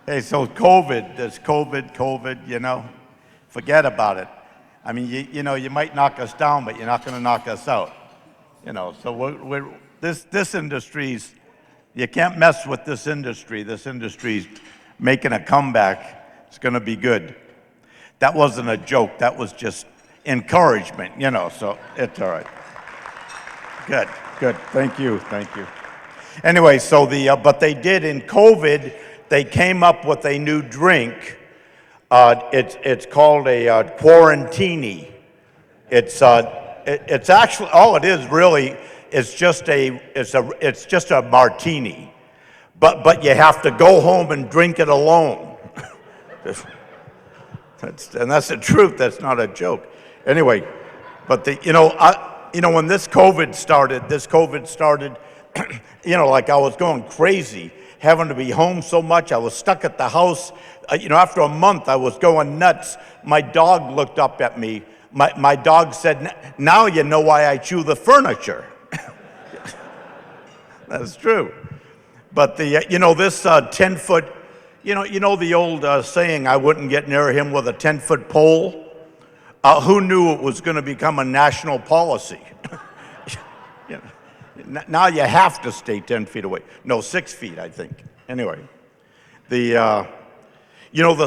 Hey, so there's COVID, forget about it. I mean, you might knock us down, but you're not going to knock us out. So this industry's, you can't mess with this industry. This industry's making a comeback. It's going to be good. That wasn't a joke. That was just encouragement, so it's all right. Good. Thank you. Anyway, so but they did in COVID, they came up with a new drink. It's called a quarantini. It's actually all it is really. It's just a martini, but you have to go home and drink it alone. That's the truth. That's not a joke. Anyway, but when this COVID started, like I was going crazy, having to be home so much. I was stuck at the house. After a month, I was going nuts. My dog looked up at me. My dog said, "Now you know why I chew the furniture." That's true. But this 10-foot, the old saying, "I wouldn't get near him with a 10-foot pole." Who knew it was going to become a national policy? Now you have to stay 10 feet away. No, 6 feet, I think. Anyway, the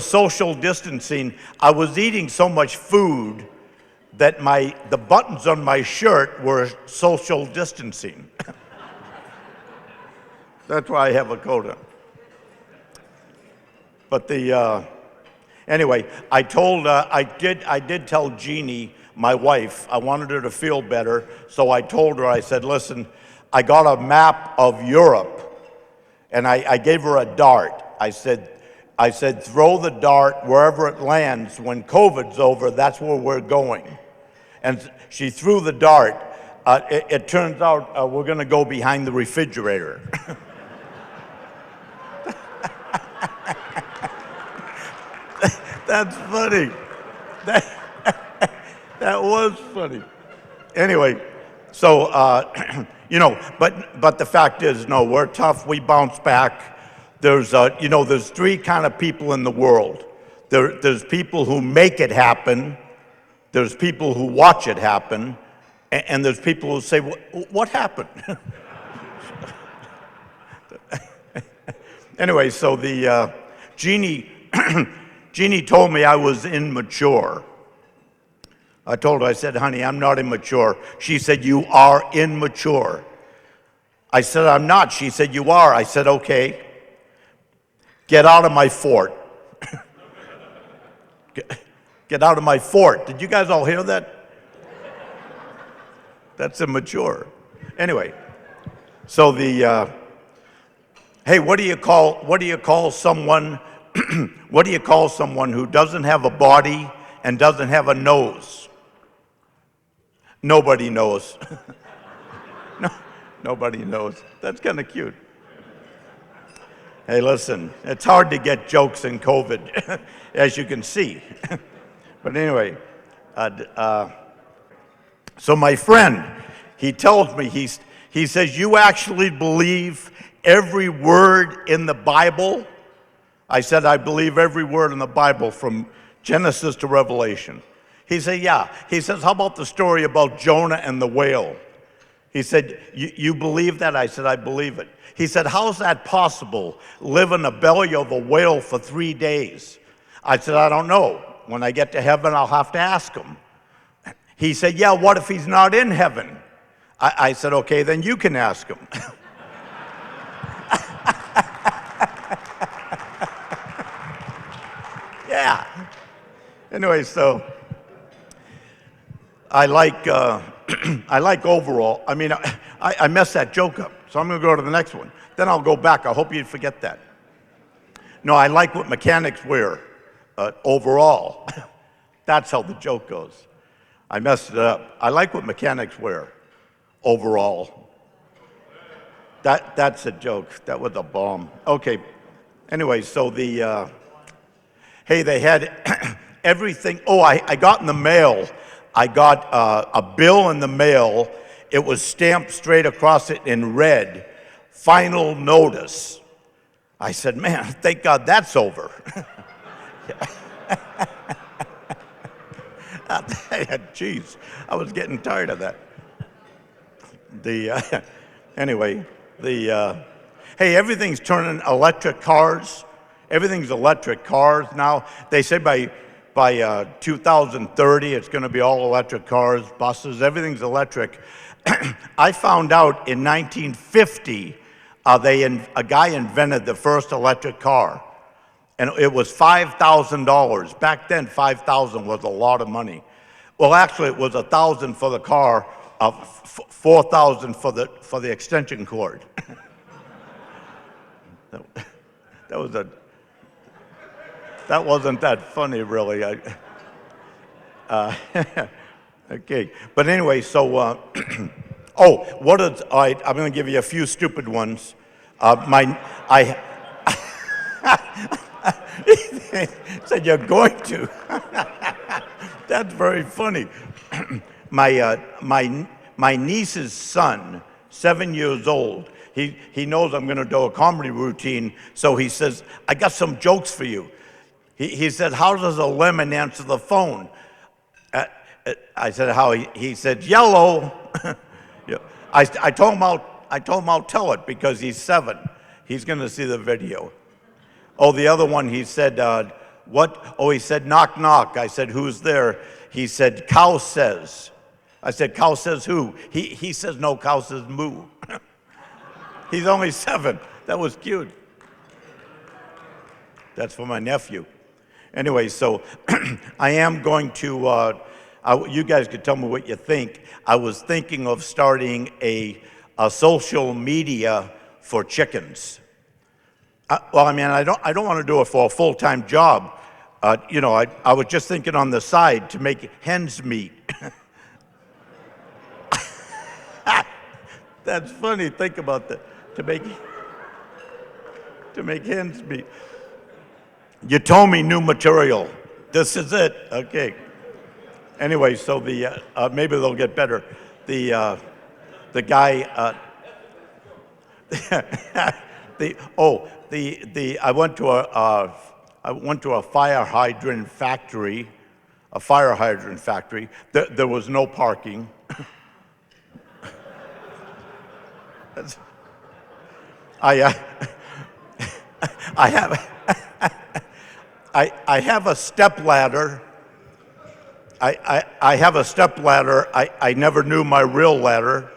social distancing, I was eating so much food that the buttons on my shirt were social distancing. That's why I have a coat on. But anyway, I did tell Jeannie, my wife, I wanted her to feel better, so I told her, I said, listen, I got a map of Europe, and I gave her a dart. I said, throw the dart wherever it lands. When COVID's over, that's where we're going. And she threw the dart. It turns out we're going to go behind the refrigerator. That's funny. That was funny. Anyway, so, but the fact is, no, we're tough. We bounce back. There's 3 kind of people in the world. There's people who make it happen. There's people who watch it happen. And there's people who say, what happened? Anyway, so Jeannie told me I was immature. I told her, I said, honey, I'm not immature. She said, you are immature. I said, I'm not. She said, you are. I said, okay. Get out of my fort. Get out of my fort. Did you guys all hear that? That's immature. Anyway, so hey, what do you call someone what do you call someone who doesn't have a body and doesn't have a nose? Nobody knows. No, nobody knows. That's kind of cute. Hey, listen, it's hard to get jokes in COVID, as you can see. But anyway, so my friend, he tells me, he says, you actually believe every word in the Bible? I said, I believe every word in the Bible from Genesis to Revelation. He said, yeah. He says, how about the story about Jonah and the whale? He said, you believe that? I said, I believe it. He said, how's that possible? Live in the belly of a whale for 3 days. I said, I don't know. When I get to heaven, I'll have to ask him. He said, yeah, what if he's not in heaven? I said, okay, then you can ask him. Yeah. Anyway, so I like overall. I mean, I messed that joke up, so I'm going to go to the next one. Then I'll go back. I hope you'd forget that. No, I like what mechanics wear overall. That's how the joke goes. I messed it up. I like what mechanics wear overall. That's a joke. That was a bomb. Okay. Anyway, so hey, they had everything. Oh, I got in the mail. I got a bill in the mail. It was stamped straight across it in red. Final notice. I said, man, thank God that's over. Jeez, I was getting tired of that. Anyway, hey, everything's turning electric cars. Everything's electric cars now. They say by 2030, it's going to be all electric cars, buses, everything's electric. I found out in 1950, a guy invented the first electric car, and it was $5,000. Back then, $5,000 was a lot of money. Well, actually, it was $1,000 for the car, $4,000 for the extension cord. That wasn't that funny, really. Okay, but anyway, so all right, I'm going to give you a few stupid ones. Said you're going to. That's very funny. My niece's son, 7 years old, he knows I'm going to do a comedy routine, so he says, I got some jokes for you. He said, how does a lemon answer the phone? I said, how? He said, yellow. Yeah. I told him I'll tell it because he's 7. He's going to see the video. Oh, the other one, he said, what? Oh, he said, knock, knock. I said, who's there? He said, cow says. I said, cow says who? He says, no, cow says moo. He's only 7. That was cute. That's for my nephew. Anyway, so I am going to, you guys could tell me what you think. I was thinking of starting a social media for chickens. Well, I mean, I don't want to do it for a full-time job. I was just thinking on the side to make hens meet. That's funny. Think about that. To make hens meet. You told me new material. This is it. Okay. Anyway, so maybe they'll get better. The guy. I went to a fire hydrant factory. There was no parking. I have a step ladder. I have a step ladder. I never knew my real ladder.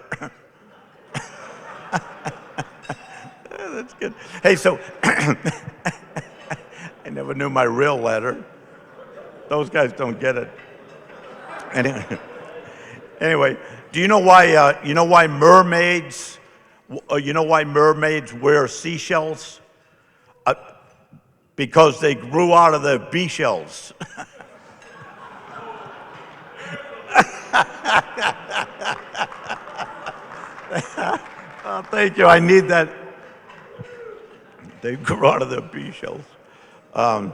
That's good. Hey, so I never knew my real ladder. Those guys don't get it. Anyway, do you know why mermaids? You know why mermaids wear seashells? Because they grew out of their bee shells. Oh, thank you. I need that. They grew out of their bee shells. Hey,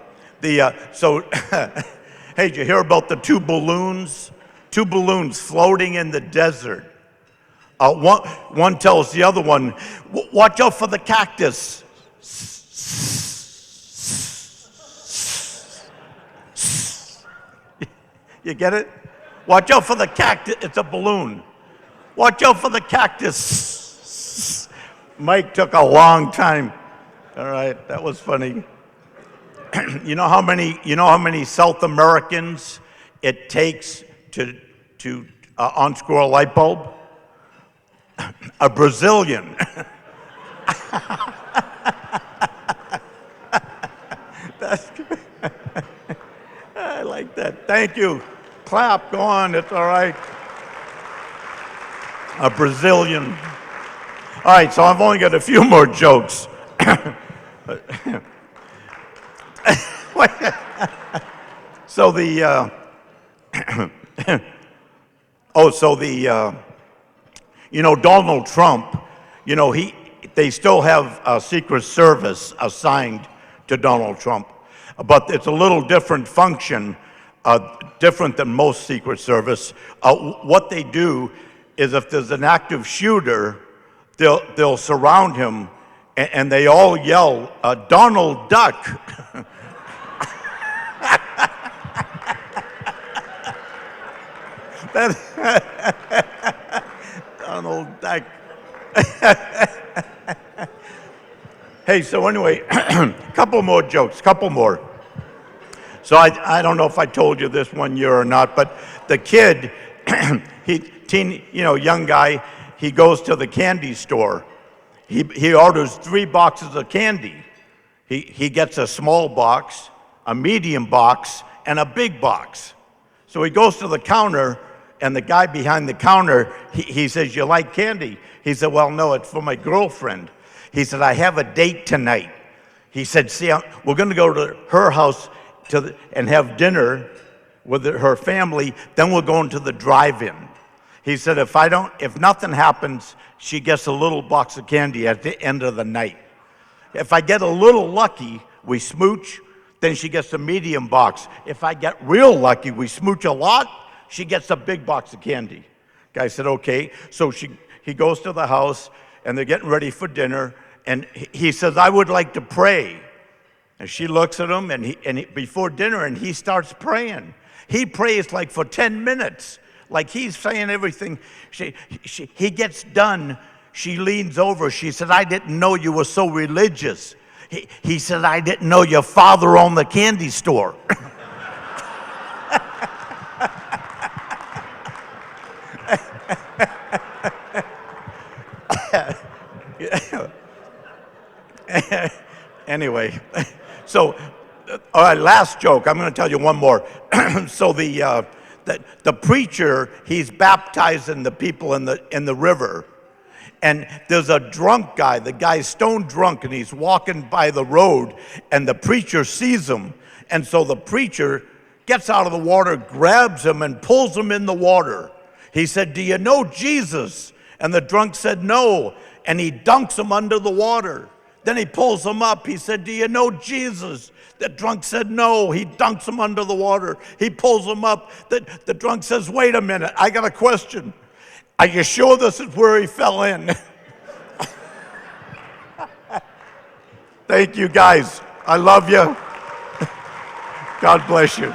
did you hear about the two balloons? 2 balloons floating in the desert. One tells the other one, watch out for the cactus. You get it? Watch out for the cactus. It's a balloon. Watch out for the cactus. Mike took a long time. All right, that was funny. You know how many South Americans it takes to unscrew a light bulb? A Brazilian. That's good. I like that. Thank you. Clap. Go on. It's all right. A Brazilian. All right. So I've only got a few more jokes. So Donald Trump, they still have a Secret Service assigned to Donald Trump, but it's a little different function, different than most Secret Service. What they do is if there's an active shooter, they'll surround him and they all yell, Donald Duck. Donald Duck. Hey, so anyway, couple more jokes, couple more. So I don't know if I told you this one year or not, but the kid, young guy, he goes to the candy store. He orders 3 boxes of candy. He gets a small box, a medium box, and a big box. So he goes to the counter, and the guy behind the counter, he says, "You like candy?" He said, "Well, no, it's for my girlfriend." He said, "I have a date tonight." He said, "See, we're going to go to her house and have dinner with her family, then we'll go into the drive-in." He said, if nothing happens, she gets a little box of candy at the end of the night. If I get a little lucky, we smooch, then she gets a medium box. If I get real lucky, we smooch a lot, she gets a big box of candy. Guy said, okay. So he goes to the house, and they're getting ready for dinner, and he says, "I would like to pray." And she looks at him, and before dinner, and he starts praying. He prays like for 10 minutes, like he's saying everything. He gets done. She leans over. She said, "I didn't know you were so religious." He said, "I didn't know your father owned the candy store." Anyway, so, all right, last joke. I'm going to tell you one more. So the preacher, he's baptizing the people in the river. And there's a drunk guy. The guy's stone drunk, and he's walking by the road, and the preacher sees him. And so the preacher gets out of the water, grabs him, and pulls him in the water. He said, "Do you know Jesus?" And the drunk said, "No." And he dunks him under the water. Then he pulls him up. He said, "Do you know Jesus?" The drunk said, "No." He dunks him under the water. He pulls him up. The drunk says, "Wait a minute, I got a question. Are you sure this is where he fell in?" Thank you, guys. I love you. God bless you.